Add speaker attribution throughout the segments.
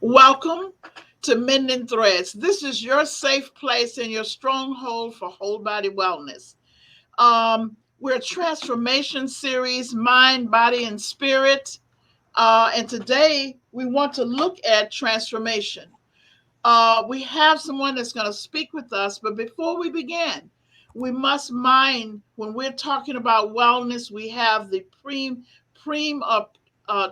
Speaker 1: Welcome to Mending Threads. This is your safe place and your stronghold for whole body wellness. We're a transformation series, mind, body, and spirit. And today we want to look at transformation. We have someone that's going to speak with us, but before we begin, we must mind when we're talking about wellness, we have the preem up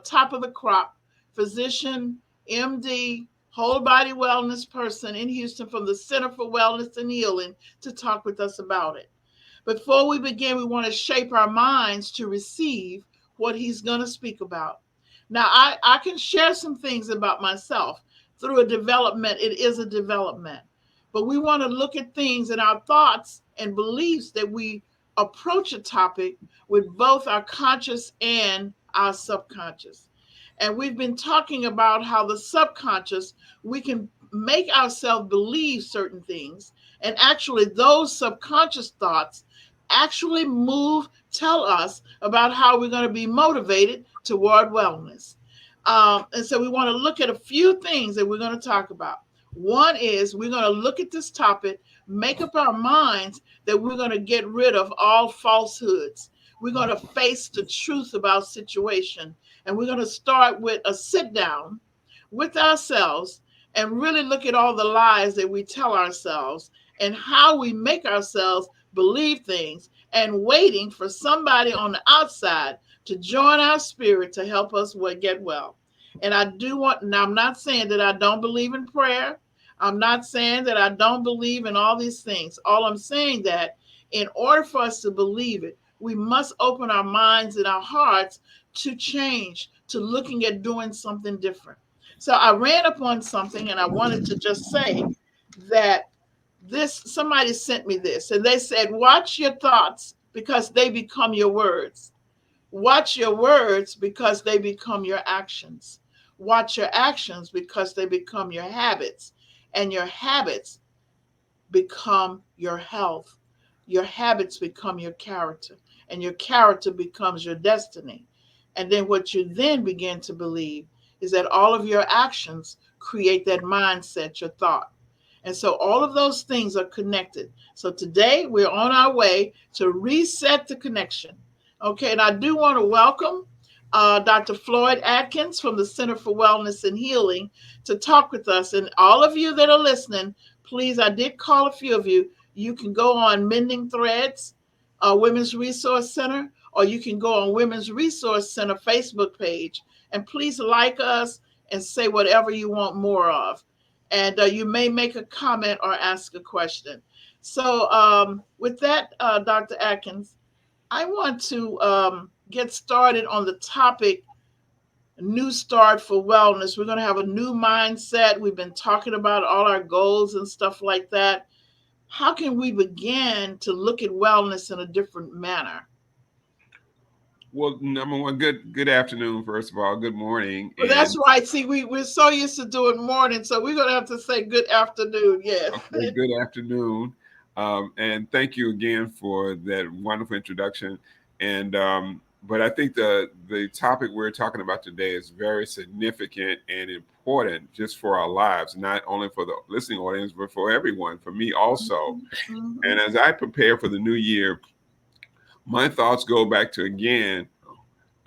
Speaker 1: top of the crop physician, MD, whole body wellness person in Houston from the Center for Wellness and Healing to talk with us about it. Before we begin, we want to shape our minds to receive what he's going to speak about. Now, I can share some things about myself through a development. It is a development. But we want to look at things and our thoughts and beliefs that we approach a topic with both our conscious and our subconscious. And we've been talking about how the subconscious, we can make ourselves believe certain things. And actually, those subconscious thoughts actually tell us about how we're going to be motivated toward wellness. And so we want to look at a few things that we're going to talk about. One is we're going to look at this topic, make up our minds that we're going to get rid of all falsehoods. We're going to face the truth about situation. And we're going to start with a sit down with ourselves and really look at all the lies that we tell ourselves and how we make ourselves believe things and waiting for somebody on the outside to join our spirit to help us get well. And I do want, now I'm not saying that I don't believe in prayer. I'm not saying that I don't believe in all these things. All I'm saying that in order for us to believe it, we must open our minds and our hearts to change, to looking at doing something different. So I ran upon something and I wanted to just say that somebody sent me this and they said, watch your thoughts because they become your words. Watch your words because they become your actions. Watch your actions because they become your habits. And your habits become your health. Your habits become your character. And your character becomes your destiny. And then what you then begin to believe is that all of your actions create that mindset, your thought. And so all of those things are connected. So today we're on our way to reset the connection. Okay, and I do want to welcome Dr. Floyd Atkins from the Center for Wellness and Healing to talk with us. And all of you that are listening, please, I did call a few of you. You can go on Mending Threads, Women's Resource Center, or you can go on Women's Resource Center Facebook page. And please like us and say whatever you want more of. And you may make a comment or ask a question. So with that, Dr. Atkins, I want to get started on the topic, New Start for Wellness. We're going to have a new mindset. We've been talking about all our goals and stuff like that. How can we begin to look at wellness in a different manner?
Speaker 2: Well, number one, good afternoon, first of all. Good morning.
Speaker 1: Well, that's right. See, we're so used to doing morning, so we're going to have to say good afternoon. Yes.
Speaker 2: Okay, good afternoon. And thank you again for that wonderful introduction. And but I think the topic we're talking about today is very significant and important just for our lives, not only for the listening audience, but for everyone, for me also.
Speaker 1: Mhm.
Speaker 2: And as I prepare for the new year, my thoughts go back to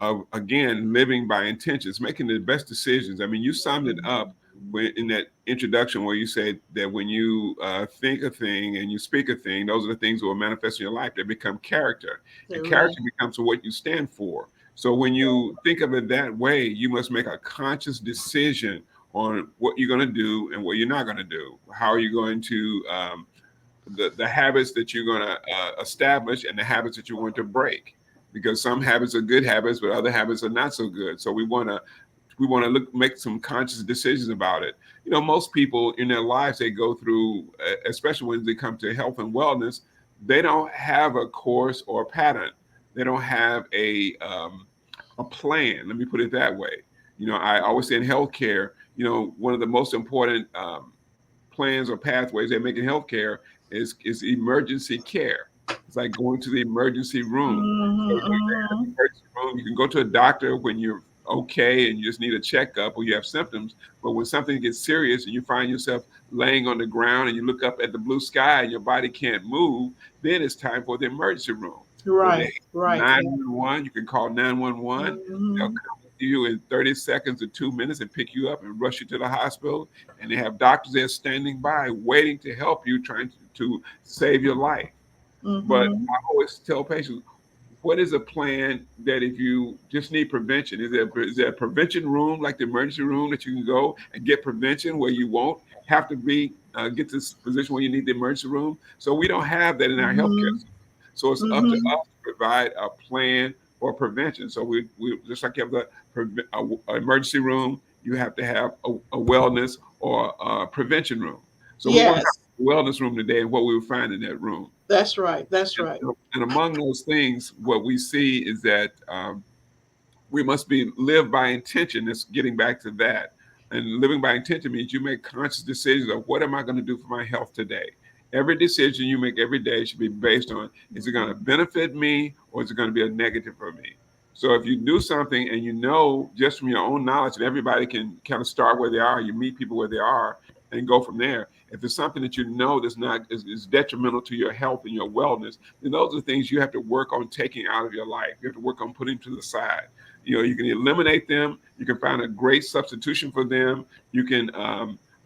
Speaker 2: of again living by intentions, making the best decisions. I mean, you summed it up in that introduction where you said that when you think a thing and you speak a thing, those are the things that will manifest in your life. They become character, and
Speaker 1: They're right.
Speaker 2: character becomes what you stand for. So when you think of it that way, you must make a conscious decision on what you're going to do and what you're not going to do. How are you going to the habits that you're going to establish and the habits that you're going to break, because some habits are good habits, but other habits are not so good. So we want to make some conscious decisions about it. You know, most people in their lives, they go through, especially when they come to health and wellness, they don't have a course or a pattern. They don't have a plan. Let me put it that way. You know, I always say in healthcare, you know, one of the most important plans or pathways they make in healthcare is emergency care. It's like going to the emergency room. So
Speaker 1: Mhm,
Speaker 2: when you're in
Speaker 1: mhm.
Speaker 2: the emergency room, you can go to a doctor when you're okay and you just need a checkup or you have symptoms. But when something gets serious and you find yourself laying on the ground and you look up at the blue sky and your body can't move, then it's time for the emergency room. Where they
Speaker 1: Right. Right. Yeah.
Speaker 2: 911, you can call 911. They'll
Speaker 1: Hmm.
Speaker 2: come with you in 30 seconds or 2 minutes and pick you up and rush you to the hospital. And they have doctors there standing by, waiting to help you, trying to save your life. But
Speaker 1: Hmm.
Speaker 2: I always tell patients, what is a plan that if you just need prevention, is there a prevention room like the emergency room that you can go and get prevention where you won't have to be get to this position where you need the emergency room? So we don't have that in our healthcare
Speaker 1: Hmm.
Speaker 2: system. So it's up to
Speaker 1: Hmm.
Speaker 2: us to provide a plan for prevention. So we just like you have the emergency room, you have to have a wellness or a prevention room. So we want to
Speaker 1: Yes,
Speaker 2: have a wellness room today and what we will find in that room.
Speaker 1: that's right. That's right.
Speaker 2: And among those things, what we see is that we must be live by intention. It's getting back to that. And living by intention means you make conscious decisions of what am I going to do for my health today. Every decision you make every day should be based on, is it going to benefit me or is it going to be a negative for me? So if you do something and you know just from your own knowledge, and everybody can kind of start where they are, you meet people where they are and go from there. If it's something that you know that's not is detrimental to your health and your wellness, then those are things you have to work on taking out of your life. You have to work on putting to the side. You can eliminate them. You can find a great substitution for them. You can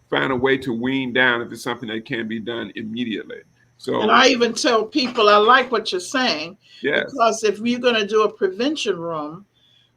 Speaker 2: find a way to wean down if it's something that can be done immediately.
Speaker 1: And
Speaker 2: So
Speaker 1: I even tell people I like what you're saying,
Speaker 2: yes,
Speaker 1: because if you're going to do a prevention room,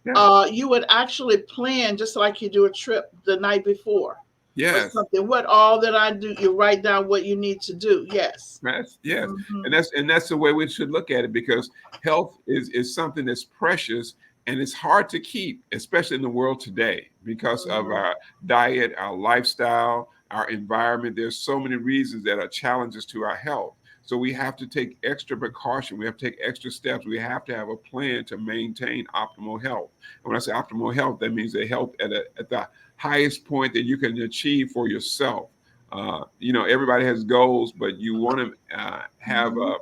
Speaker 2: yes,
Speaker 1: you would actually plan just like you do a trip the night before or
Speaker 2: yes.
Speaker 1: something. What all that I do, you write down what you need to do. Yes.
Speaker 2: Yes, yes,
Speaker 1: Hmm.
Speaker 2: and that's the way we should look at it because health is something that's precious and it's hard to keep, especially in the world today because of
Speaker 1: Hmm.
Speaker 2: our diet, our lifestyle, our environment. There's so many reasons that are challenges to our health. So we have to take extra precaution. We have to take extra steps. We have to have a plan to maintain optimal health. And when I say optimal health, that means a health at the highest point that you can achieve for yourself. Everybody has goals, but you want to have
Speaker 1: Hmm.
Speaker 2: a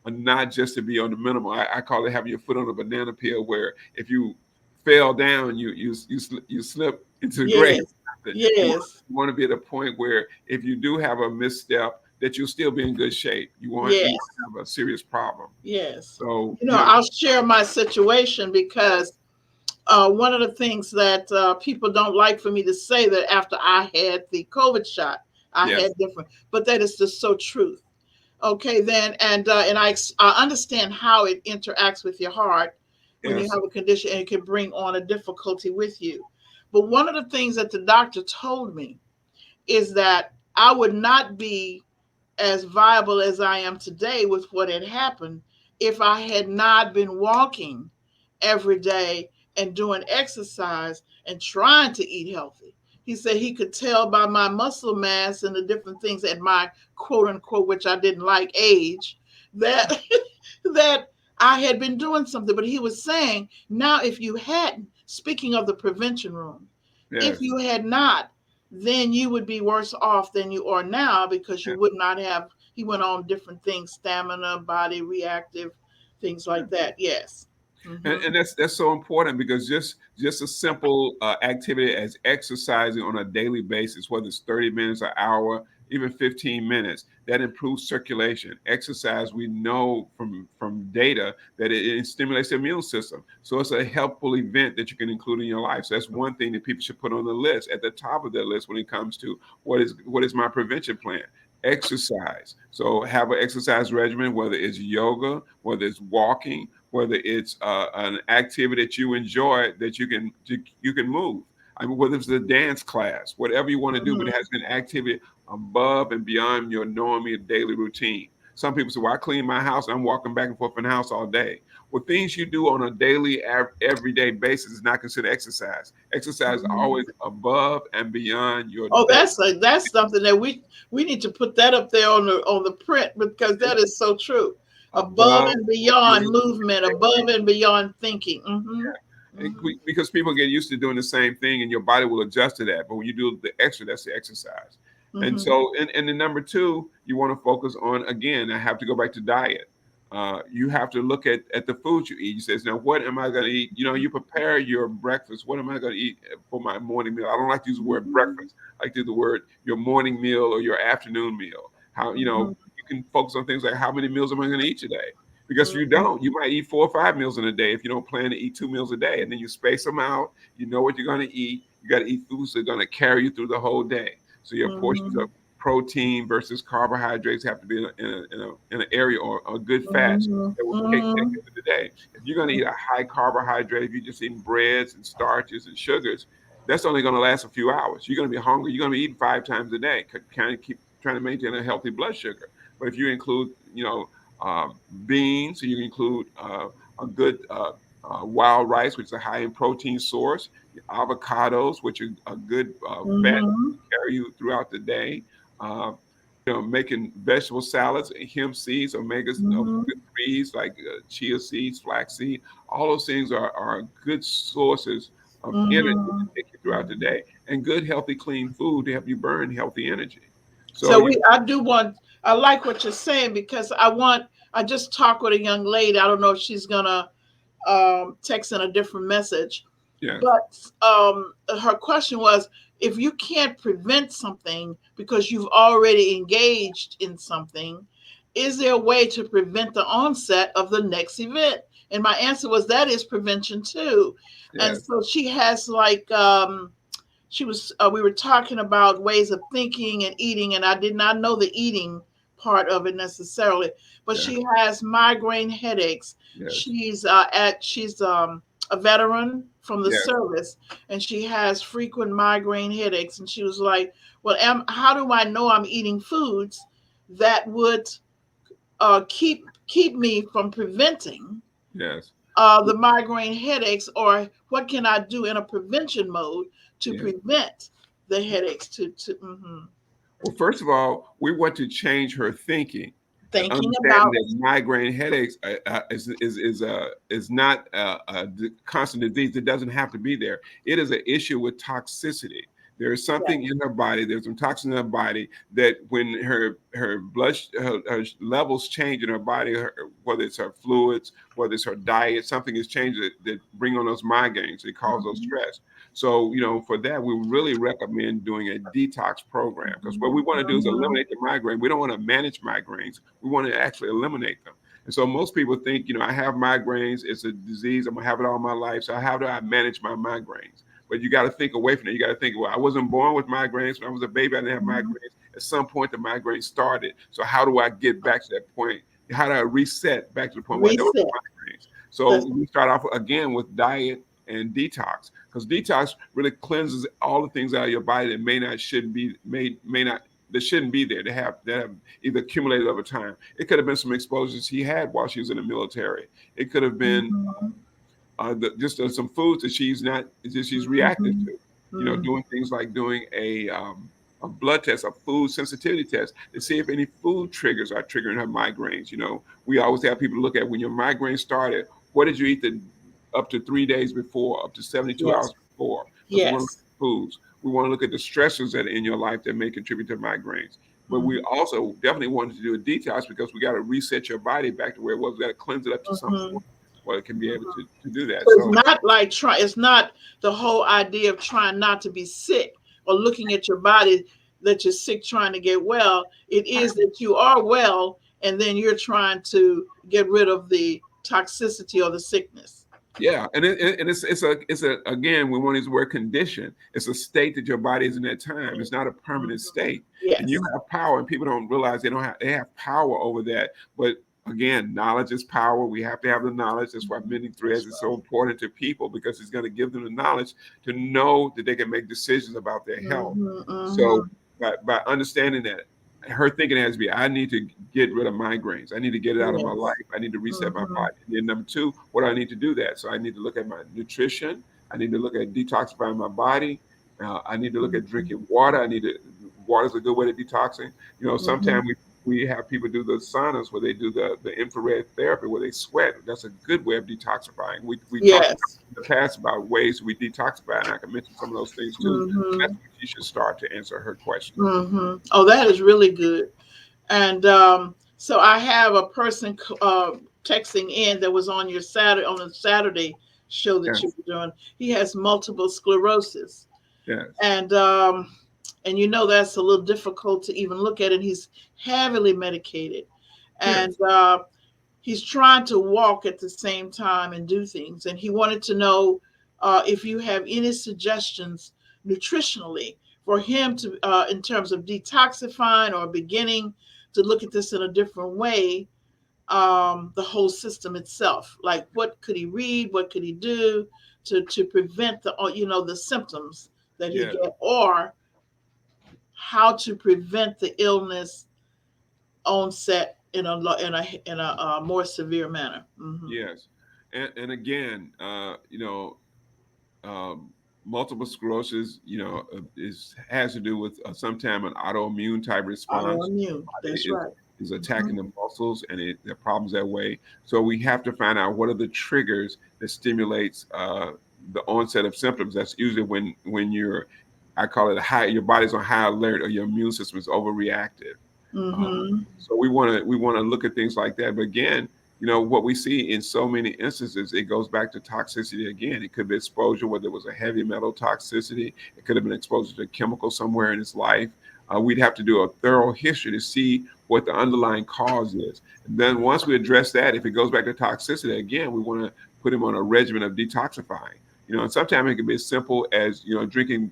Speaker 2: not just to be on the minimum. I call it having your foot on a banana peel, where if you fell down, you slip into the grave.
Speaker 1: Yes.
Speaker 2: You
Speaker 1: Yes.
Speaker 2: want to be at a point where if you do have a misstep, that you'll still be in good shape. You want
Speaker 1: Yes.
Speaker 2: to have a serious problem.
Speaker 1: Yes.
Speaker 2: So
Speaker 1: I'll share my situation because one of the things that people don't like for me to say that after I had the COVID shot, I had
Speaker 2: yes,
Speaker 1: different, but that is just so truth. Okay, then, and I understand how it interacts with your heart when you
Speaker 2: yes,
Speaker 1: have a condition and it can bring on a difficulty with you. But one of the things that the doctor told me is that I would not be as viable as I am today with what had happened if I had not been walking every day and doing exercise and trying to eat healthy. He said he could tell by my muscle mass and the different things at my quote unquote, which I didn't like, age, that that I had been doing something. But he was saying, now if you hadn't, speaking of the prevention room, if
Speaker 2: yes,
Speaker 1: you had not, then you would be worse off than you are now because you
Speaker 2: yes.
Speaker 1: would not have, he went on different things, stamina, body reactive, things like that. Yes.
Speaker 2: And,
Speaker 1: Hmm.
Speaker 2: and that's so important because just a simple activity as exercising on a daily basis, whether it's 30 minutes, an hour, even 15 minutes, that improves circulation. Exercise, we know from data that it stimulates the immune system. So it's a helpful event that you can include in your life. So that's one thing that people should put on the list, at the top of their list when it comes to what is my prevention plan. Exercise. So have an exercise regimen, whether it's yoga, whether it's walking, whether it's an activity that you enjoy that you can move. I mean, whether it's a dance class, whatever you want to do, but it
Speaker 1: Hmm.
Speaker 2: has an activity above and beyond your normal daily routine. Some people say, "Well, I clean my house. I'm walking back and forth in the house all day." Well, things you do on a daily, everyday basis is not considered exercise. Exercise is
Speaker 1: Hmm.
Speaker 2: always above and beyond your
Speaker 1: Oh,
Speaker 2: daily.
Speaker 1: that's something that we need to put that up there on the print because that is so true. Above
Speaker 2: Above
Speaker 1: and
Speaker 2: and
Speaker 1: beyond
Speaker 2: beyond
Speaker 1: movement,
Speaker 2: your daily.
Speaker 1: above and beyond thinking. Hmm. Hmm.
Speaker 2: Because people get used to doing the same thing and your body will adjust to that. But when you do the extra, that's the exercise. And
Speaker 1: Hmm.
Speaker 2: so, and then number two, you want to focus on, again, I have to go back to diet. You have to look at the food you eat. You says, now what am I going to eat? You know, you prepare your breakfast. What am I going to eat for my morning meal? I don't like to use the word
Speaker 1: Mhm.
Speaker 2: breakfast. I like to use the word your morning meal or your afternoon meal. How, you know,
Speaker 1: Mhm.
Speaker 2: you can focus on things like how many meals am I going to eat today? Because if you
Speaker 1: Mhm.
Speaker 2: don't, you might eat 4 or 5 meals in a day if you don't plan to eat 2 meals a day. And then you space them out. You know what you're going to eat. You got to eat foods that are going to carry you through the whole day. So your portions of
Speaker 1: Mhm.
Speaker 2: protein versus carbohydrates have to be in an area or a good fats
Speaker 1: Mhm.
Speaker 2: that will take
Speaker 1: Mhm.
Speaker 2: you through the day. If you're going to eat a high carbohydrate, if you're just eating breads and starches and sugars, that's only going to last a few hours. You're going to be hungry. You're going to be eating 5 times a day, kind of keep trying to maintain a healthy blood sugar. But if you include, beans, so you include a good wild rice, which is a high in protein source, avocados, which are a good fat
Speaker 1: Mhm.
Speaker 2: carry you throughout the day. Uh, making vegetable salads, hemp seeds,
Speaker 1: Mhm.
Speaker 2: omega 3s like chia seeds, flaxseed. All those things are good sources of energy to
Speaker 1: Mhm.
Speaker 2: take you throughout the
Speaker 1: Mhm.
Speaker 2: day, and good, healthy, clean food to help you burn healthy energy. So
Speaker 1: So
Speaker 2: you,
Speaker 1: I do want, I like what you're saying because I just talked with a young lady. I don't know if she's gonna text in a different message,
Speaker 2: yes,
Speaker 1: but her question was, if you can't prevent something because you've already engaged in something, is there a way to prevent the onset of the next event? And my answer was that is prevention too. And
Speaker 2: yes,
Speaker 1: so she has like she was we were talking about ways of thinking and eating, and I did not know the eating part of it necessarily, but
Speaker 2: yes,
Speaker 1: she has migraine headaches.
Speaker 2: yes,
Speaker 1: She's a veteran from the
Speaker 2: yes,
Speaker 1: service, and she has frequent migraine headaches, and she was like, well, how do I know I'm eating foods that would keep me from preventing
Speaker 2: yes,
Speaker 1: the migraine headaches, or what can I do in a prevention mode to
Speaker 2: yes.
Speaker 1: prevent the headaches?
Speaker 2: Well, first of all, we want to change her thinking and
Speaker 1: Thinking
Speaker 2: understanding
Speaker 1: about.
Speaker 2: that migraine headaches is not constant disease. It doesn't have to be there. It is an issue with toxicity. There is something
Speaker 1: Yes.
Speaker 2: in her body. There's some toxin in her body that when her levels change in her body, whether it's her fluids, whether it's her diet, something has changed that bring on those migraines. It causes those
Speaker 1: Mhm,
Speaker 2: stress. So, for that, we really recommend doing a detox program because what we
Speaker 1: mhm,
Speaker 2: want to do is
Speaker 1: mhm,
Speaker 2: eliminate the migraine. We don't want to manage migraines. We want to actually eliminate them. And so most people think, I have migraines. It's a disease. I'm going to have it all my life. So how do I manage my migraines? But you got to think away from it. You got to think, well, I wasn't born with migraines. When I was a baby, I didn't have
Speaker 1: mhm.
Speaker 2: migraines. At some point, the migraine started. So how do I get back to that point? How do I reset back to the point where I don't
Speaker 1: Reset.
Speaker 2: have migraines? So
Speaker 1: That's
Speaker 2: we start off again with diet and detox because detox really cleanses all the things out of your body that may not shouldn't be may not that shouldn't be there that have either accumulated over time. It could have been some exposures he had while she was in the military. It could have been
Speaker 1: mhm,
Speaker 2: just some foods that she's not that she's reactive
Speaker 1: mhm,
Speaker 2: to.
Speaker 1: mhm.
Speaker 2: Doing things like doing a blood test, a food sensitivity test to see if any food triggers are triggering her migraines. We always have people look at when your migraine started. What did you eat up to 3 days before, up to 72
Speaker 1: Yes.
Speaker 2: hours before? Because we want to look
Speaker 1: Yes.
Speaker 2: at foods. We want to look at the stressors that are in your life that may contribute to migraines. But we
Speaker 1: Mhm,
Speaker 2: also definitely wanted to do a detox because we got to reset your body back to where it was. We got to cleanse it up to some
Speaker 1: mhm.
Speaker 2: point where it can be able to do that.
Speaker 1: So it's
Speaker 2: So
Speaker 1: not like it's not the whole idea of trying not to be sick or looking at your body that you're sick trying to get well. It is that you are well and then you're trying to get rid of the toxicity or the sickness.
Speaker 2: yeah, and it's a again we want to use the word condition. It's a state that your body is in that time. It's not a permanent
Speaker 1: Mhm.
Speaker 2: state, and you
Speaker 1: Yes.
Speaker 2: have power. And people don't realize they have power over that. But again, knowledge is power. We have to have the knowledge. That's why mending threads
Speaker 1: That's
Speaker 2: is so
Speaker 1: right.
Speaker 2: important to people because it's going to give them the knowledge to know that they can make decisions about their health.
Speaker 1: Mhm,
Speaker 2: So
Speaker 1: mhm.
Speaker 2: by understanding that, her thinking has to be, I need to get rid of migraines. I need to get it out of my life.
Speaker 1: Yes.
Speaker 2: I need to reset my
Speaker 1: Mhm,
Speaker 2: body. And then number two, what do I need to do that? So I need to look at my nutrition. I need to look at detoxifying my body. I need to look at
Speaker 1: mhm,
Speaker 2: drinking water. Water is a good way to detoxing. Sometimes
Speaker 1: mhm.
Speaker 2: we have people do the saunas where they do the infrared therapy where they sweat. That's a good way of detoxifying. We talked
Speaker 1: Yes.
Speaker 2: in the past about ways we detoxify, and I can mention some of those things too. That's
Speaker 1: Mhm,
Speaker 2: what you should start to answer her question.
Speaker 1: mhm. Oh, that is really good. And So I have a person texting in that was on your Saturday on the Saturday show that you
Speaker 2: Yes,
Speaker 1: were doing. He has multiple sclerosis,
Speaker 2: yes,
Speaker 1: and um, and you know that's a little difficult to even look at. And he's heavily medicated, and
Speaker 2: yes,
Speaker 1: he's trying to walk at the same time and do things. And he wanted to know if you have any suggestions nutritionally for him to, in terms of detoxifying or beginning to look at this in a different way, the whole system itself. Like, what could he read? What could he do to prevent the, the symptoms that he
Speaker 2: yes.
Speaker 1: get, or how to prevent the illness onset in a more severe manner.
Speaker 2: Yes, and again, multiple sclerosis, is has to do with sometime an autoimmune type response.
Speaker 1: Autoimmune.
Speaker 2: Body
Speaker 1: That's right.
Speaker 2: is
Speaker 1: Hmm.
Speaker 2: attacking the muscles, and the problems that way. So we have to find out what are the triggers that stimulates the onset of symptoms. That's usually when you're, I call it a high, your body's on high alert or your immune system is overreactive. Uh,
Speaker 1: Hmm.
Speaker 2: so we want to look at things like that. But again, what we see in so many instances, it goes back to toxicity again. It could be exposure, whether it was a heavy metal toxicity. It could have been exposure to chemical somewhere in his life. We'd have to do a thorough history to see what the underlying cause is. And then once we address that, if it goes back to toxicity again, we want to put him on a regimen of detoxifying. And sometimes it can be as simple as drinking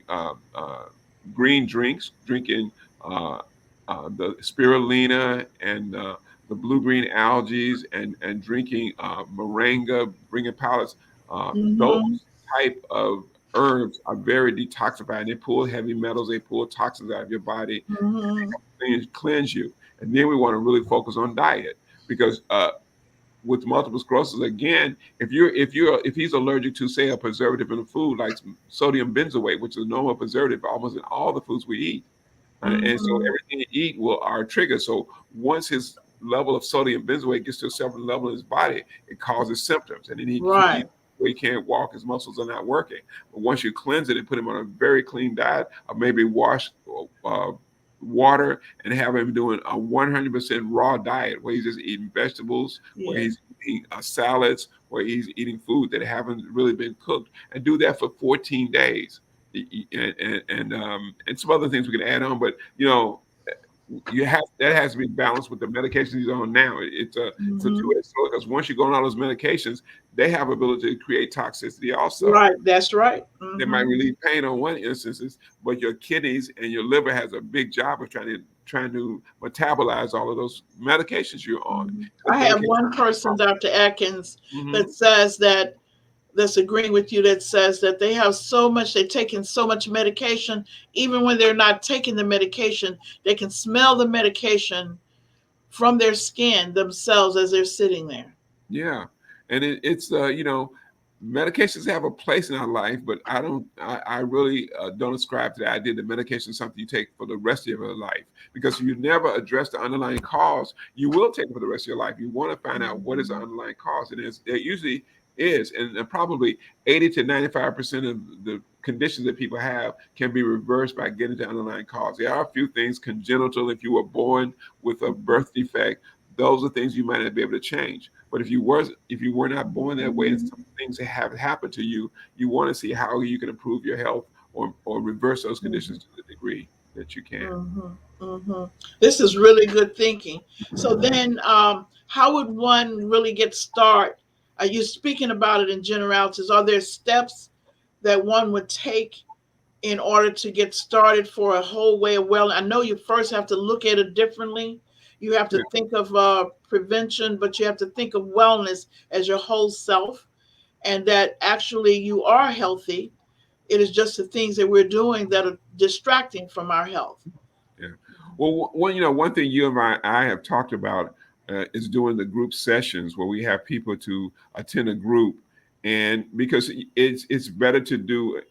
Speaker 2: green drinks, drinking uh, the spirulina and the blue green algae, and drinking moringa, bringing powders. Those
Speaker 1: Hmm.
Speaker 2: type of herbs are very detoxifying. They pull heavy metals, they pull toxins out of your body,
Speaker 1: Hmm.
Speaker 2: cleanse you. And then we want to really focus on diet because with multiple sclerosis, again, if he's allergic to, say, a preservative in a food like sodium benzoate, which is a normal preservative almost in all the foods we eat, and so
Speaker 1: Hmm.
Speaker 2: everything you eat will are triggered. So once his level of sodium benzoate gets to a certain level in his body, it causes symptoms, and then
Speaker 1: Right.
Speaker 2: he can't walk, his muscles are not working. But once you cleanse it and put him on a very clean diet, or maybe wash water and have him doing a 100% raw diet where he's just eating vegetables, where
Speaker 1: Yes.
Speaker 2: he's eating salads, where he's eating food that haven't really been cooked, and do that for 14 days and some other things we can add on. But you have that has to be balanced with the medications he's on now. It's a
Speaker 1: Hmm.
Speaker 2: two-edged sword because once you go on all those medications, they have ability to create toxicity also.
Speaker 1: Right. That's right.
Speaker 2: They might
Speaker 1: Hmm.
Speaker 2: relieve pain on one instances, but your kidneys and your liver has a big job of trying to metabolize all of those medications you're on.
Speaker 1: Hmm.
Speaker 2: Those
Speaker 1: I have
Speaker 2: medications.
Speaker 1: one person, Dr. Atkins,
Speaker 2: Mm-hmm.
Speaker 1: that says that that's agreeing with you, that says that they have so much, they're taking so much medication, even when they're not taking the medication, they can smell the medication from their skin themselves as they're sitting there.
Speaker 2: Yeah, and it's medications have a place in our life, but I really don't ascribe to the idea that medication is something you take for the rest of your life because if you never address the underlying cause, you will take it for the rest of your life. You want to find out what is the
Speaker 1: Mhm.
Speaker 2: underlying cause. It usually is, and probably 80 to 95% of the conditions that people have can be reversed by getting to the underlying cause. There are a few things congenital. If you were born with a birth defect, those are things you might not be able to change. But if you were not born that way and
Speaker 1: Mhm.
Speaker 2: some things that have happened to you, you want to see how you can improve your health or reverse those conditions
Speaker 1: Mhm.
Speaker 2: to the degree that you can.
Speaker 1: Mhm. Mhm. This is really good thinking. So then, how would one really get started? Are you speaking about it in generalities? Are there steps that one would take in order to get started for a whole way of well? I know you first have to look at it differently. You have to
Speaker 2: Yeah.
Speaker 1: think of prevention, but you have to think of wellness as your whole self, and that actually you are healthy. It is just the things that we're doing that are distracting from our health.
Speaker 2: Yeah. Well, one thing you and I have talked about is doing the group sessions where we have people to attend a group, and because it's better to do.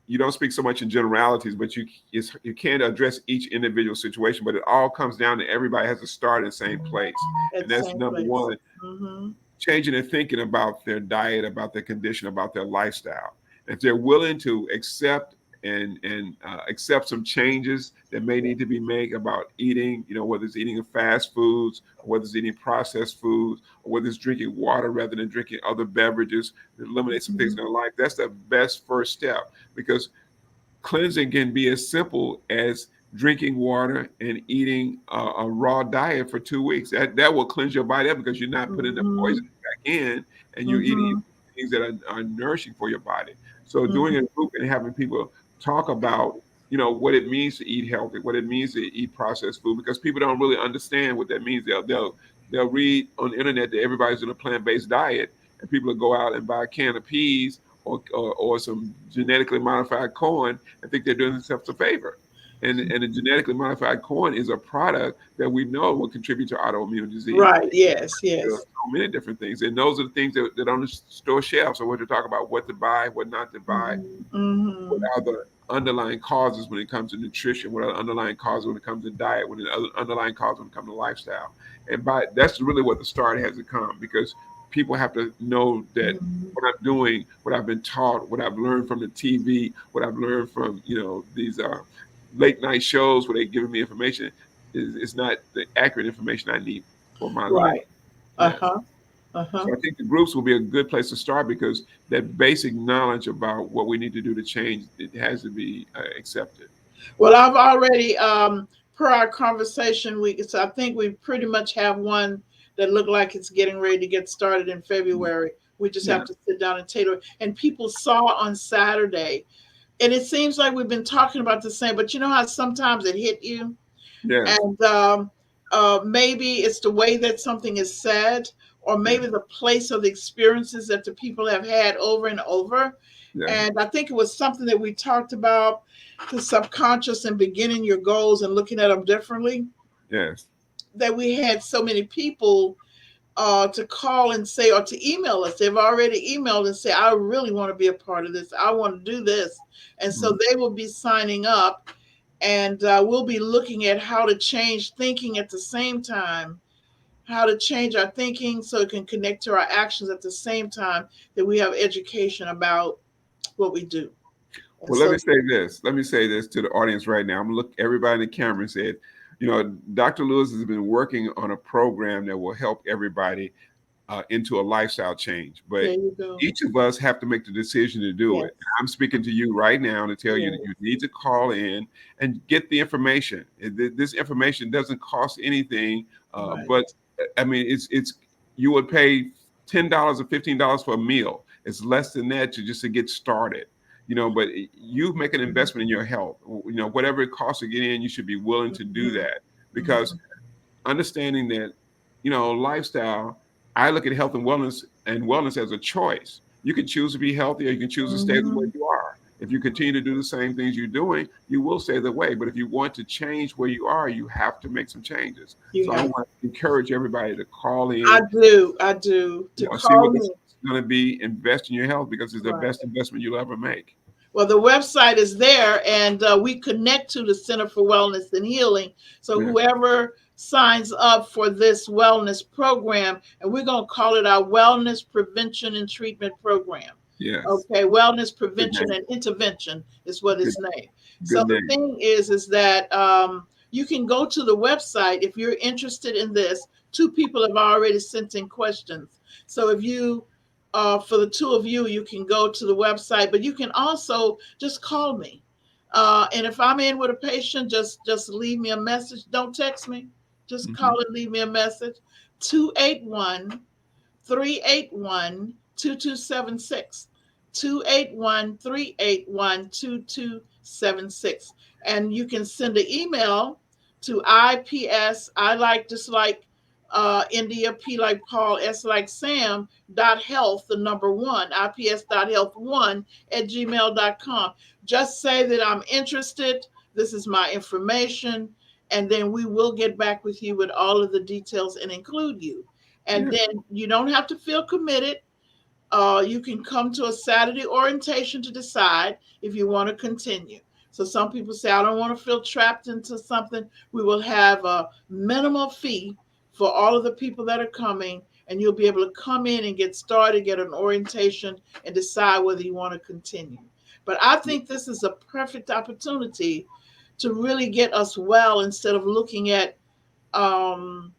Speaker 2: You don't speak so much in generalities, but you can't address each individual situation. But it all comes down to everybody has to start in the same place,
Speaker 1: At
Speaker 2: and
Speaker 1: the
Speaker 2: that's
Speaker 1: same
Speaker 2: number
Speaker 1: place.
Speaker 2: one,
Speaker 1: Hmm.
Speaker 2: changing their thinking about their diet, about their condition, about their lifestyle. If they're willing to accept and accept some changes that may need to be made about eating, whether it's eating fast foods, or whether it's eating processed foods, or whether it's drinking water rather than drinking other beverages, eliminate some things
Speaker 1: Mhm.
Speaker 2: in their life. That's the best first step, because cleansing can be as simple as drinking water and eating a raw diet for 2 weeks. That will cleanse your body up, because you're not putting the poison
Speaker 1: Mhm.
Speaker 2: back in, and you're eating
Speaker 1: Mhm.
Speaker 2: things that are nourishing for your body. So doing
Speaker 1: Mhm.
Speaker 2: a group and having people talk about what it means to eat healthy, what it means to eat processed food, because people don't really understand what that means. They'll read on the internet that everybody's on a plant-based diet, and people will go out and buy a can of peas or some genetically modified corn and think they're doing themselves a favor. And the genetically modified corn is a product that we know will contribute to autoimmune disease.
Speaker 1: Right. Yes.
Speaker 2: There are
Speaker 1: Yes.
Speaker 2: so many different things, and those are the things that on the store shelves. So we're to talk about what to buy, what not to buy,
Speaker 1: Mhm.
Speaker 2: what
Speaker 1: Mhm.
Speaker 2: are the underlying causes when it comes to nutrition, what are the underlying causes when it comes to diet, what are the other underlying causes when it comes to lifestyle. And by that's really what the start has to come, because people have to know that
Speaker 1: Mhm.
Speaker 2: what I'm doing, what I've been taught, what I've learned from the TV, what I've learned from these late night shows where they're giving me information is not the accurate information I need for my life.
Speaker 1: Right. Uh
Speaker 2: Yes.
Speaker 1: huh. Uh huh.
Speaker 2: So I think the groups will be a good place to start, because that basic knowledge about what we need to do to change, it has to be accepted.
Speaker 1: Well, I've already, per our conversation, so I think we pretty much have one that looked like it's getting ready to get started in February. We just
Speaker 2: Yeah.
Speaker 1: have to sit down and tailor. And people saw on Saturday, and it seems like we've been talking about the same, but you know how sometimes it hit you,
Speaker 2: Yes.
Speaker 1: and maybe it's the way that something is said, or
Speaker 2: Yeah.
Speaker 1: maybe the place of the experiences that the people have had over and over.
Speaker 2: Yeah.
Speaker 1: And I think it was something that we talked about, the subconscious and beginning your goals and looking at them differently.
Speaker 2: Yes.
Speaker 1: That we had so many people to call and say, or to email us. They've already emailed and say, I really want to be a part of this. I want to do this. And so
Speaker 2: Mhm.
Speaker 1: they will be signing up, and we'll be looking at how to change thinking at the same time, how to change our thinking so it can connect to our actions at the same time that we have education about what we do. And
Speaker 2: Well, let
Speaker 1: so,
Speaker 2: me say this. Let me say this to the audience right now. I'm gonna look everybody in the camera and say, Dr. Lewis has been working on a program that will help everybody into a lifestyle change.
Speaker 1: there
Speaker 2: But
Speaker 1: you go.
Speaker 2: each of us have to make the decision to do
Speaker 1: Yes,
Speaker 2: it. I'm speaking to you right now to tell you that
Speaker 1: yes,
Speaker 2: you need to call in and get the information. This information doesn't cost anything,
Speaker 1: right.
Speaker 2: but I mean, it's you would pay $10 or $15 for a meal. It's less than that to get started. But you make an investment in your health. Whatever it costs to get in, you should be willing to do
Speaker 1: Mhm,
Speaker 2: that, because
Speaker 1: mhm.
Speaker 2: understanding that lifestyle, I look at health and wellness as a choice. You can choose to be healthy, or you can choose to stay the way
Speaker 1: Mhm.
Speaker 2: you are. If you continue to do the same things you're doing, you will stay the way. But if you want to change where you are, you have to make some changes.
Speaker 1: You
Speaker 2: So I
Speaker 1: have.
Speaker 2: want to encourage everybody to call
Speaker 1: I
Speaker 2: in,
Speaker 1: do. I do. To
Speaker 2: see
Speaker 1: call
Speaker 2: what this
Speaker 1: me.
Speaker 2: is going to be, invest in your health, because it's the
Speaker 1: Right.
Speaker 2: best investment you'll ever make.
Speaker 1: Well, the website is there, and we connect to the Center for Wellness and Healing. So
Speaker 2: Yeah.
Speaker 1: whoever signs up for this wellness program, and we're going to call it our Wellness Prevention and Treatment Program.
Speaker 2: Yes.
Speaker 1: Okay, wellness
Speaker 2: Good
Speaker 1: prevention
Speaker 2: name.
Speaker 1: and intervention is what
Speaker 2: Good,
Speaker 1: it's named. So
Speaker 2: good
Speaker 1: the
Speaker 2: name.
Speaker 1: thing is that you can go to the website if you're interested in this. Two people have already sent in questions. So if you, for the two of you, you can go to the website, but you can also just call me. And if I'm in with a patient, just leave me a message. Don't text me. Just call
Speaker 2: Hmm.
Speaker 1: and leave me a message. 281 381 2276. 281 381 2276. And you can send an email to IPS, I like just like India, P like Paul, S like Sam, dot health, the number one, IPS dot health one at gmail.com. Just say that I'm interested. This is my information. And then we will get back with you with all of the details and include you. And
Speaker 2: Yeah.
Speaker 1: then you don't have to feel committed. You can come to a Saturday orientation to decide if you want to continue. So some people say, I don't want to feel trapped into something. We will have a minimal fee for all of the people that are coming, and you'll be able to come in and get started, get an orientation, and decide whether you want to continue. But I think this is a perfect opportunity to really get us well instead of looking at um,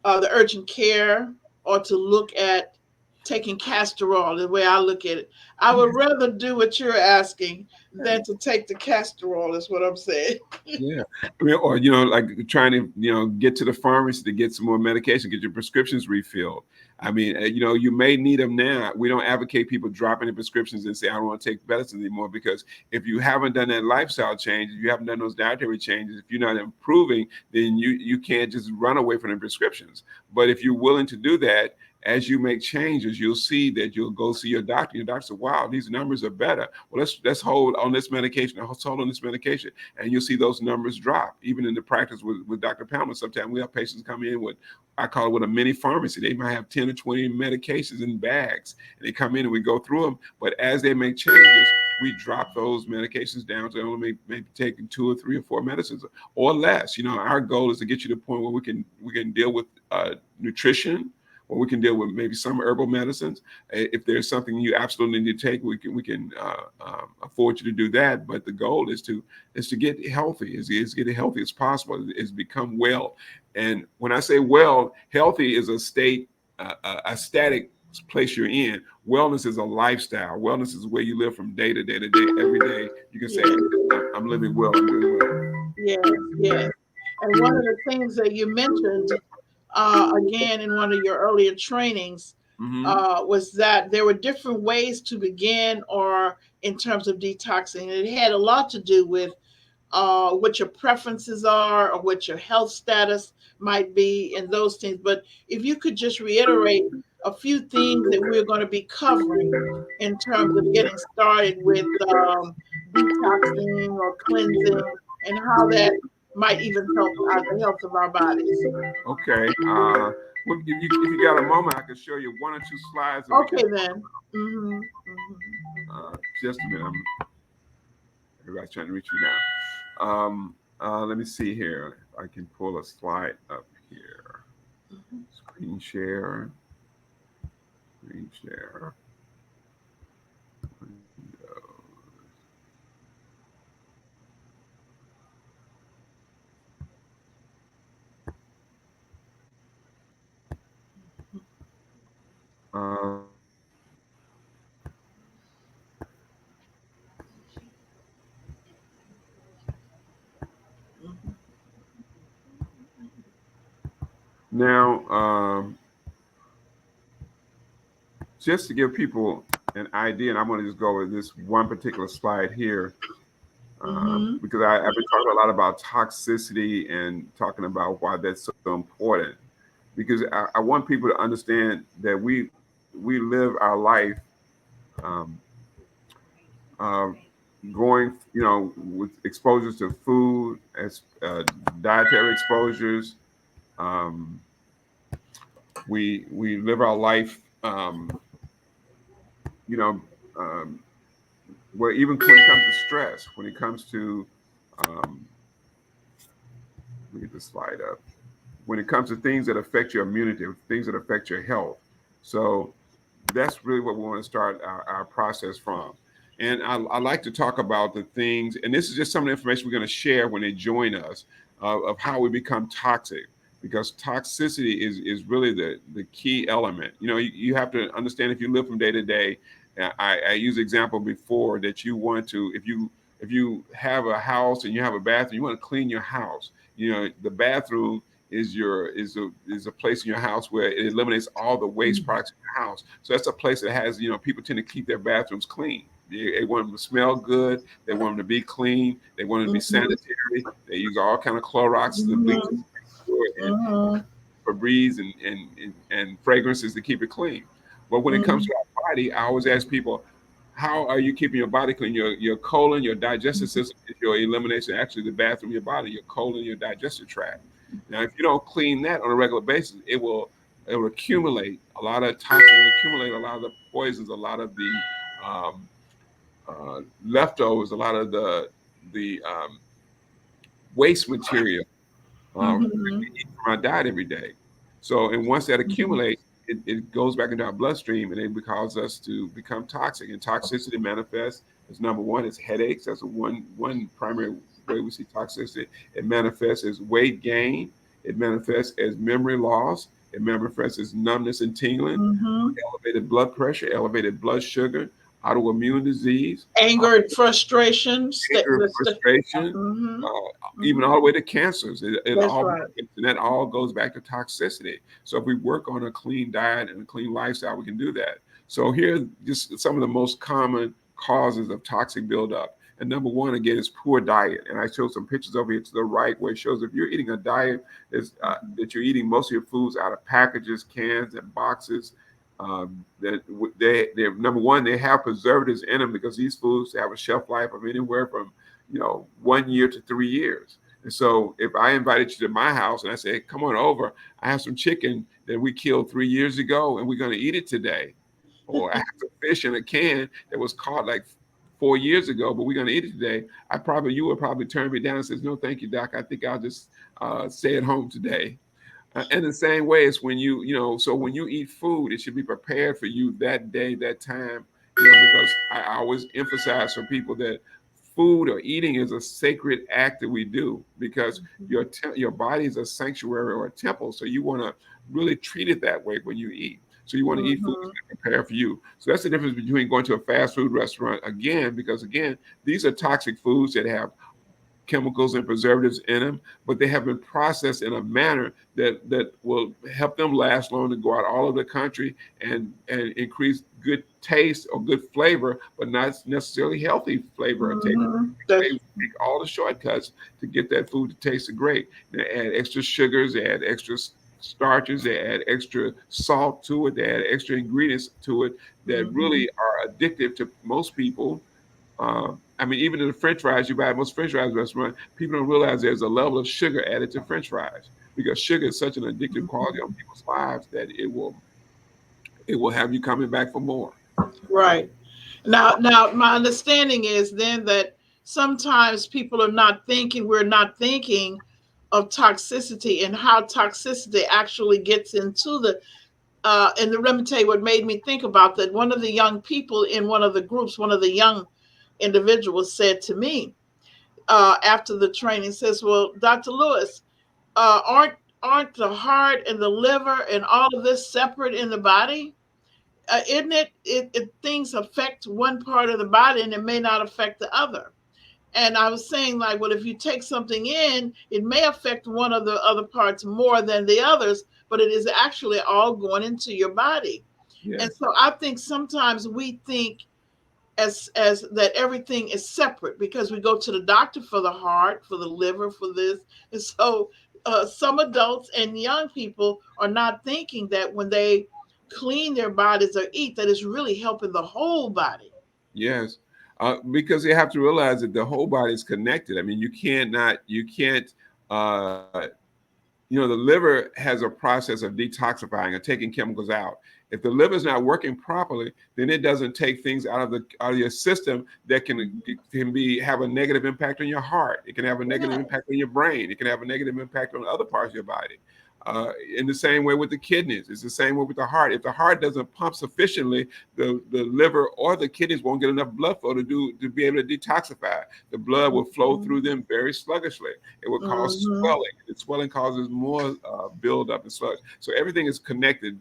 Speaker 1: the urgent care, or to look at taking castor oil. The way I look at it, I would rather do what you're asking than to take the castor oil, is what I'm saying.
Speaker 2: Yeah. I mean, or, like trying to, get to the pharmacy to get some more medication, get your prescriptions refilled. I mean, you may need them now. We don't advocate people dropping the prescriptions and say, I don't want to take medicine anymore, because if you haven't done that lifestyle change, if you haven't done those dietary changes, if you're not improving, then you can't just run away from the prescriptions. But if you're willing to do that, as you make changes, you'll see that you'll go see your doctor. Your doctor says, wow, these numbers are better. Well, let's hold on this medication. Let's hold on this medication. And you'll see those numbers drop. Even in the practice with Dr. Palmer, sometimes we have patients come in with, I call it, with a mini pharmacy. They might have 10 or 20 medications in bags. And they come in and we go through them. But as they make changes, we drop those medications down to only maybe taking 2 or 3 or 4 medicines or less. Our goal is to get you to the point where we can deal with nutrition, or we can deal with maybe some herbal medicines. If there's something you absolutely need to take, we can afford you to do that. But the goal is to get healthy, is get as healthy as possible, is become well. And when I say well, healthy is a state, a static place you're in. Wellness is a lifestyle. Wellness is where you live from day to day to day. Every day you can say,
Speaker 1: Yes,
Speaker 2: I'm living well, I'm doing well.
Speaker 1: yes, yes. And one of the things that you mentioned, again, in one of your earlier trainings,
Speaker 2: Hmm.
Speaker 1: was that there were different ways to begin, or in terms of detoxing. It had a lot to do with what your preferences are, or what your health status might be, and those things. But if you could just reiterate a few things that we're going to be covering in terms of getting started with detoxing or cleansing, and how that might even help the health of our bodies.
Speaker 2: Okay. Well, if you got a moment, I can show you 1 or 2 slides and we
Speaker 1: Okay,
Speaker 2: can.
Speaker 1: then. Hmm.
Speaker 2: Just a minute. Everybody's trying to reach you now. Let me see here. If I can pull a slide up here.
Speaker 1: Hmm.
Speaker 2: Screen share. Screen share. Um, Now, just to give people an idea, and I'm going to just go with this one particular slide here,
Speaker 1: Hmm.
Speaker 2: because I've been talking a lot about toxicity and talking about why that's so important. Because I want people to understand that we live our life, um, uh, going, with exposures to food, as dietary exposures. Um, we live our life, you know, um, where even when it comes to stress, when it comes to, um, let me get this slide up. When it comes to things that affect your immunity, things that affect your health. So that's really what we want to start our process from. And I like to talk about the things, and this is just some of the information we're going to share when they join us, of how we become toxic. Because toxicity is really the key element. You have to understand, if you live from day to day. I used the example before that you want to, if you have a house and you have a bathroom, you want to clean your house. The bathroom is a place in your house where it eliminates all the waste products in your house. So that's a place that has, people tend to keep their bathrooms clean. They want them to smell good. They want them to be clean. They want them to be
Speaker 1: Hmm.
Speaker 2: sanitary. They use all kind of Clorox and bleaches
Speaker 1: Hmm.
Speaker 2: and
Speaker 1: Hmm.
Speaker 2: Febreze and fragrances to keep it clean. But when it comes to our body, I always ask people, how are you keeping your body clean? Your colon, your digestive system is your elimination. Actually, the bathroom of your body, your colon, your digestive tract. Now, if you don't clean that on a regular basis, it will accumulate a lot of toxins, it will accumulate a lot of the poisons, a lot of the um, leftovers, a lot of the waste material, that
Speaker 1: Hmm.
Speaker 2: we eat from our diet every day. So, and once that
Speaker 1: Hmm.
Speaker 2: accumulates, it goes back into our bloodstream and it causes us to become toxic. And toxicity manifests It's number one is headaches. That's one primary way we see toxicity. It manifests as weight gain. It manifests as memory loss. It manifests as numbness and tingling,
Speaker 1: Mm-hmm.
Speaker 2: elevated blood pressure, elevated blood sugar, autoimmune disease,
Speaker 1: Anger and frustration.
Speaker 2: anger, frustration,
Speaker 1: Mm-hmm.
Speaker 2: even
Speaker 1: Mm-hmm.
Speaker 2: all the way to cancers. It
Speaker 1: That's
Speaker 2: all
Speaker 1: right.
Speaker 2: and that all goes back to toxicity. So if we work on a clean diet and a clean lifestyle, we can do that. So here are just some of the most common causes of toxic buildup. And number one, again, is poor diet. And I showed some pictures over here to the right where it shows if you're eating a diet that you're eating most of your foods out of packages, cans, and boxes. That they number one, they have preservatives in them because these foods have a shelf life of anywhere from 1 year to 3 years. And so if I invited you to my house and I say, hey, come on over, I have some chicken that we killed 3 years ago and we're going to eat it today. Or I have some fish in a can that was caught like 4 years ago, but we're going to eat it today. You would probably turn me down and says, no, thank you, Doc. I think I'll just stay at home today. And the same way is when so when you eat food, it should be prepared for you that day, that time, because I always emphasize for people that food or eating is a sacred act that we do because your body is a sanctuary or a temple. So you want to really treat it that way when you eat. So you want to eat food
Speaker 1: Mm-hmm.
Speaker 2: that's prepared for you. So that's the difference between going to a fast food restaurant again, because again, these are toxic foods that have chemicals and preservatives in them, but they have been processed in a manner that will help them last long to go out all over the country and increase good taste or good flavor, but not necessarily healthy flavor or taste.
Speaker 1: Mm-hmm.
Speaker 2: They take all the shortcuts to get that food to taste great. They add extra sugars, they add extra starches, they add extra salt to it, they add extra ingredients to it that
Speaker 1: Mm-hmm.
Speaker 2: really are addictive to most people. I mean, even in the French fries you buy at most French fries restaurant, people don't realize there's a level of sugar added to French fries because sugar is such an addictive quality on people's lives that it will have you coming back for more.
Speaker 1: Right. Now, my understanding is then that sometimes people are not thinking, we're not thinking of toxicity and how toxicity actually gets into and let me tell you what made me think about that. One of the young people in one of the groups, one of the young individuals said to me after the training, says, well, Dr. Lewis, aren't the heart and the liver and all of this separate in the body? Isn't things affect one part of the body and it may not affect the other. And I was saying, like, well, if you take something in, it may affect one of the other parts more than the others, but it is actually all going into your body. And
Speaker 2: Yes,
Speaker 1: so I think sometimes we think as that everything is separate because we go to the doctor for the heart, for the liver, for this. And so some adults and young people are not thinking that when they clean their bodies or eat, that it's really helping the whole body.
Speaker 2: yes, because you have to realize that the whole body is connected. I mean, you can't. Uh, the liver has a process of detoxifying or taking chemicals out. If the liver is not working properly, then it doesn't take things out of your system that have a negative impact on your heart. It can have a negative
Speaker 1: Yes.
Speaker 2: impact on your brain. It can have a negative impact on other parts of your body. In the same way with the kidneys, it's the same way with the heart. If the heart doesn't pump sufficiently, the liver or the kidneys won't get enough blood flow to be able to detoxify. The blood will flow through them very sluggishly. It will cause
Speaker 1: Mm-hmm.
Speaker 2: swelling. The swelling causes more buildup and sludge. So everything is connected.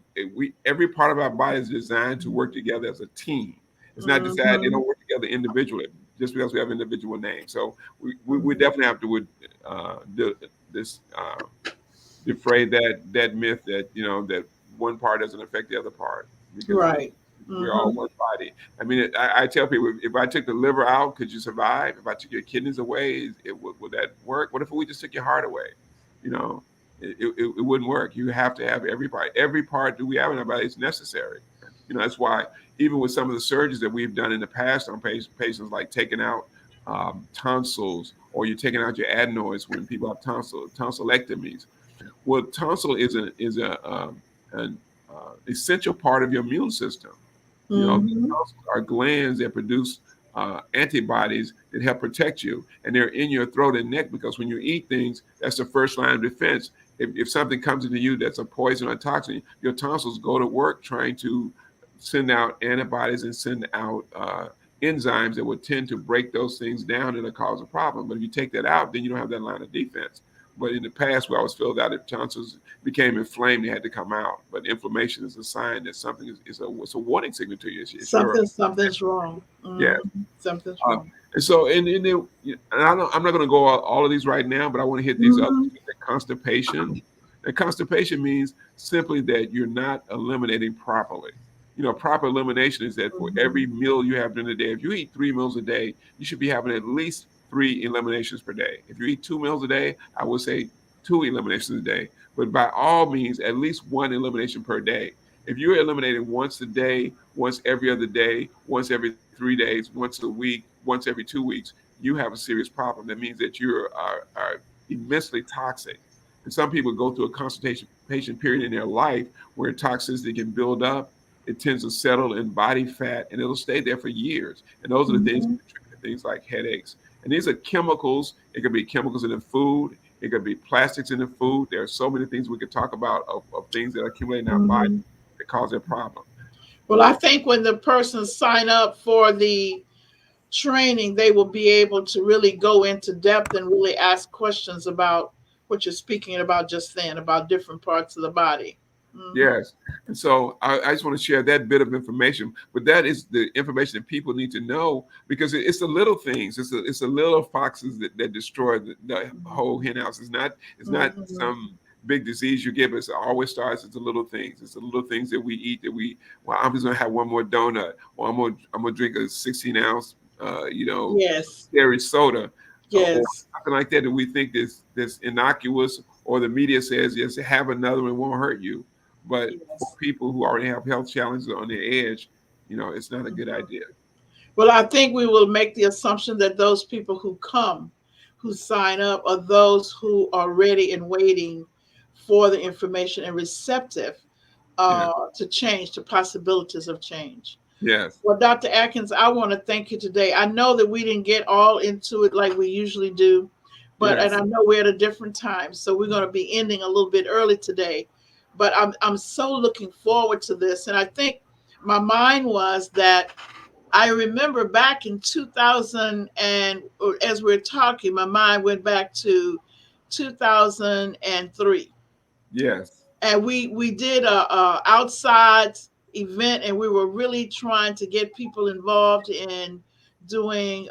Speaker 2: Every part of our body is designed to work together as a team. It's not decided they
Speaker 1: Mm-hmm.
Speaker 2: don't work together individually just because we have individual names. So we
Speaker 1: Mm-hmm.
Speaker 2: definitely have to do this. Defray that myth that that one part doesn't affect the other part because
Speaker 1: Right.
Speaker 2: we're all
Speaker 1: Mm-hmm.
Speaker 2: one body. I mean, I tell people if I took the liver out, could you survive? If I took your kidneys away, would that work? What if we just took your heart away? You know, it wouldn't work. You have to have every part. Every part that we have in our body is necessary. That's why even with some of the surgeries that we've done in the past on patients like taking out tonsils or you're taking out your adenoids when people have tonsillectomies. Well, tonsil is an essential part of your immune system.
Speaker 1: Mm-hmm.
Speaker 2: Tonsils are glands that produce antibodies that help protect you, and they're in your throat and neck because when you eat things, that's the first line of defense. If something comes into you that's a poison or toxin, your tonsils go to work trying to send out antibodies and send out enzymes that would tend to break those things down and cause a problem. But if you take that out, then you don't have that line of defense. But in the past, we always filled out if tonsils became inflamed, they had to come out. But inflammation is a sign that something it's a warning signal to you. It's your
Speaker 1: Something's wrong.
Speaker 2: yeah.
Speaker 1: Something's
Speaker 2: Uh,
Speaker 1: wrong.
Speaker 2: and so, and I'm not going to go all of these right now, but I want to hit these up.
Speaker 1: Hmm.
Speaker 2: Constipation. And constipation means simply that you're not eliminating properly. Proper elimination is that for
Speaker 1: Hmm.
Speaker 2: every meal you have during the day, if you eat 3 meals a day, you should be having at least 3 eliminations per day. If you eat 2 meals a day, I would say 2 eliminations a day. But by all means, at least one elimination per day. If you're eliminating once a day, once every other day, once every 3 days, once a week, once every 2 weeks, you have a serious problem. That means that you are immensely toxic. And some people go through a concentration patient period in their life where toxicity can build up. It tends to settle in body fat and it'll stay there for years. And those are the things that
Speaker 1: Hmm.
Speaker 2: contribute to things like headaches. And these are chemicals. It could be chemicals in the food. It could be plastics in the food. There are so many things we could talk about of things that accumulate in our body
Speaker 1: Hmm.
Speaker 2: that cause a problem.
Speaker 1: Well, I think when the person sign up for the training, they will be able to really go into depth and really ask questions about what you're speaking about just then, about different parts of the body. Hmm.
Speaker 2: Yes. And so I just want to share that bit of information. But that is the information that people need to know because it's the little things. It's the little foxes that destroy the whole hen house. It's not
Speaker 1: Hmm.
Speaker 2: some big disease you get, but it always starts as the little things. It's the little things that we eat well, I'm just gonna have one more donut, or I'm gonna drink a 16 ounce
Speaker 1: Yes.
Speaker 2: dairy soda, or
Speaker 1: Yes.
Speaker 2: something like that we think this innocuous, or the media says yes, have another one, won't hurt you. But for
Speaker 1: Yes.
Speaker 2: people who already have health challenges on their edge, it's not a good
Speaker 1: Mhm.
Speaker 2: idea.
Speaker 1: Well, I think we will make the assumption that those people who come, who sign up, are those who are ready and waiting for the information and receptive
Speaker 2: Yeah.
Speaker 1: to change, to possibilities of change.
Speaker 2: Yes.
Speaker 1: Well, Dr. Atkins, I want to thank you today. I know that we didn't get all into it like we usually do, and I
Speaker 2: Yes.
Speaker 1: know we're at a different time, so we're going to be ending a little bit early today. But I'm so looking forward to this, and I think my mind was that I remember back in 2000, and as we're talking, my mind went back to 2003,
Speaker 2: Yes.
Speaker 1: and we did a outside event, and we were really trying to get people involved in doing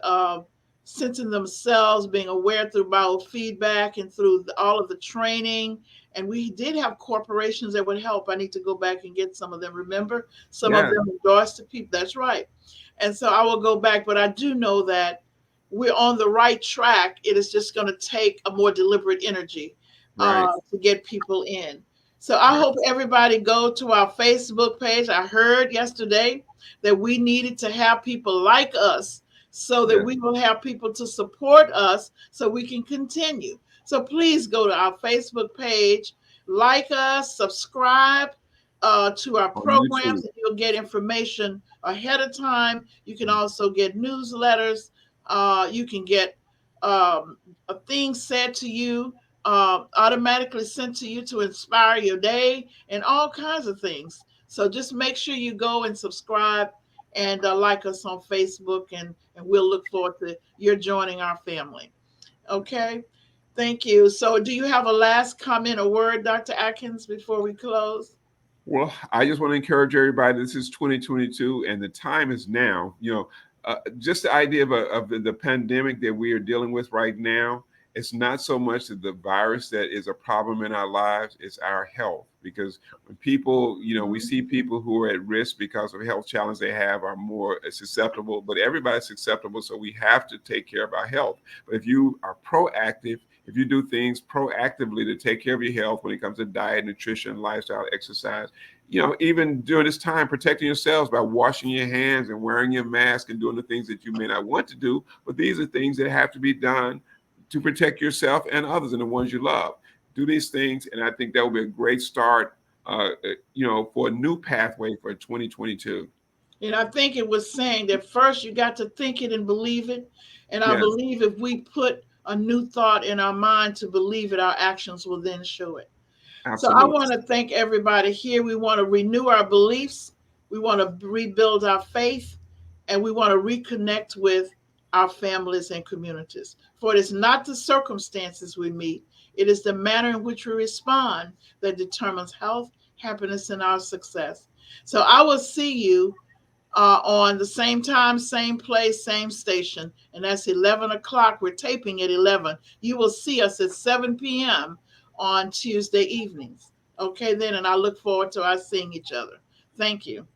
Speaker 1: sensing themselves, being aware through biofeedback and through all of the training. And we did have corporations that would help. I need to go back and get some of them. Remember, some of
Speaker 2: Yes.
Speaker 1: them endorsed the people. That's right. And so I will go back, but I do know that we're on the right track. It is just going to take a more deliberate energy
Speaker 2: Right.
Speaker 1: to get people in. So I
Speaker 2: Right.
Speaker 1: hope everybody go to our Facebook page. I heard yesterday that we needed to have people like us so that
Speaker 2: Yes.
Speaker 1: we will have people to support us so we can continue. So please go to our Facebook page, like us, subscribe to our
Speaker 2: On
Speaker 1: programs,
Speaker 2: YouTube.
Speaker 1: and you'll get information ahead of time. You can also get newsletters. You can get a thing said to you automatically sent to you to inspire your day and all kinds of things. So just make sure you go and subscribe and like us on Facebook, and we'll look forward to your joining our family. Okay. Thank you. So, do you have a last comment or word, Dr. Atkins, before we close?
Speaker 2: Well, I just want to encourage everybody. This is 2022, and the time is now. Just the idea of the pandemic that we are dealing with right now. It's not so much that the virus that is a problem in our lives; it's our health. Because when people, we
Speaker 1: Mhm.
Speaker 2: see people who are at risk because of health challenges they have are more susceptible. But everybody's susceptible, so we have to take care of our health. But if you are proactive, if you do things proactively to take care of your health when it comes to diet, nutrition, lifestyle, exercise, even during this time, protecting yourselves by washing your hands and wearing your mask and doing the things that you may not want to do. But these are things that have to be done to protect yourself and others and the ones you love. Do these things, and I think that will be a great start, for a new pathway for 2022.
Speaker 1: And I think it was saying that first you got to think it and believe it. And I
Speaker 2: Yes,
Speaker 1: believe if we put a new thought in our mind to believe it, our actions will then show it. So I
Speaker 2: absolutely.
Speaker 1: want to thank everybody here. We want to renew our beliefs. We want to rebuild our faith. and we want to reconnect with our families and communities. For it is not the circumstances we meet, it is the manner in which we respond that determines health, happiness, and our success. So I will see you on the same time, same place, same station. And that's 11 o'clock. We're taping at 11. You will see us at 7 p.m. on Tuesday evenings. Okay, then. And I look forward to our seeing each other. Thank you.